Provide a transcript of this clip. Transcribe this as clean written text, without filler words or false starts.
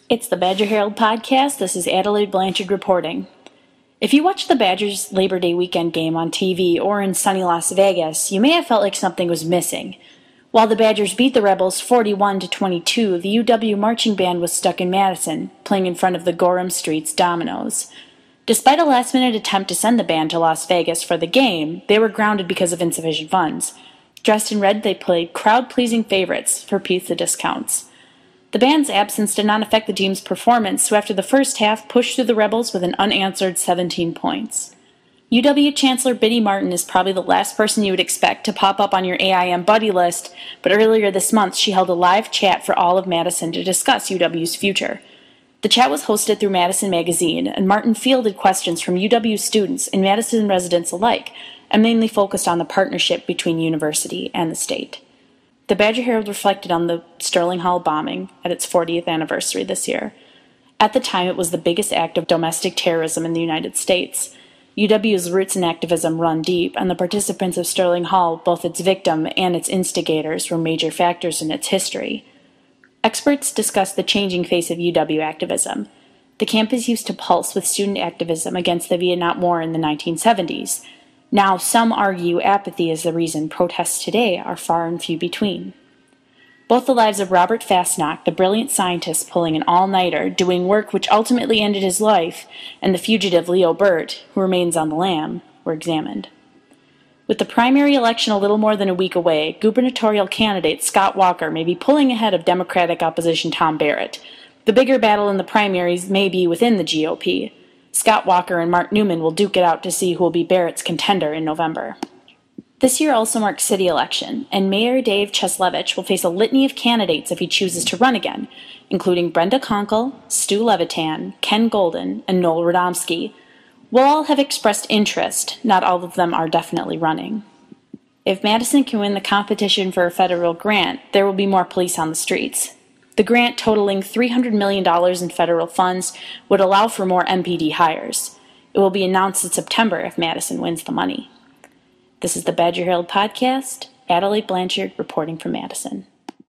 It's the Badger Herald podcast. This is Adelaide Blanchard reporting. If you watched the Badgers' Labor Day weekend game on TV or in sunny Las Vegas, you may have felt like something was missing. While the Badgers beat the Rebels 41-22, the UW marching band was stuck in Madison, playing in front of the Gorham Street's Dominoes. Despite a last-minute attempt to send the band to Las Vegas for the game, they were grounded because of insufficient funds. Dressed in red, they played crowd-pleasing favorites for pizza discounts. The band's absence did not affect the team's performance, who after the first half pushed through the Rebels with an unanswered 17 points. UW Chancellor Biddy Martin is probably the last person you would expect to pop up on your AIM buddy list, but earlier this month she held a live chat for all of Madison to discuss UW's future. The chat was hosted through Madison Magazine, and Martin fielded questions from UW students and Madison residents alike, and mainly focused on the partnership between university and the state. The Badger Herald reflected on the Sterling Hall bombing at its 40th anniversary this year. At the time, it was the biggest act of domestic terrorism in the United States. UW's roots in activism run deep, and the participants of Sterling Hall, both its victim and its instigators, were major factors in its history. Experts discuss the changing face of UW activism. The campus used to pulse with student activism against the Vietnam War in the 1970s. Now, some argue apathy is the reason protests today are far and few between. Both the lives of Robert Fastnacht, the brilliant scientist pulling an all-nighter, doing work which ultimately ended his life, and the fugitive Leo Burt, who remains on the lam, were examined. With the primary election a little more than a week away, gubernatorial candidate Scott Walker may be pulling ahead of Democratic opposition Tom Barrett. The bigger battle in the primaries may be within the GOP. Scott Walker and Mark Newman will duke it out to see who will be Barrett's contender in November. This year also marks city election, and Mayor Dave Cheslevich will face a litany of candidates if he chooses to run again, including Brenda Conkle, Stu Levitan, Ken Golden, and Noel Radomski. While all have expressed interest, not all of them are definitely running. If Madison can win the competition for a federal grant, there will be more police on the streets. The grant, totaling $300 million in federal funds, would allow for more MPD hires. It will be announced in September if Madison wins the money. This is the Badger Herald podcast. Adelaide Blanchard reporting from Madison.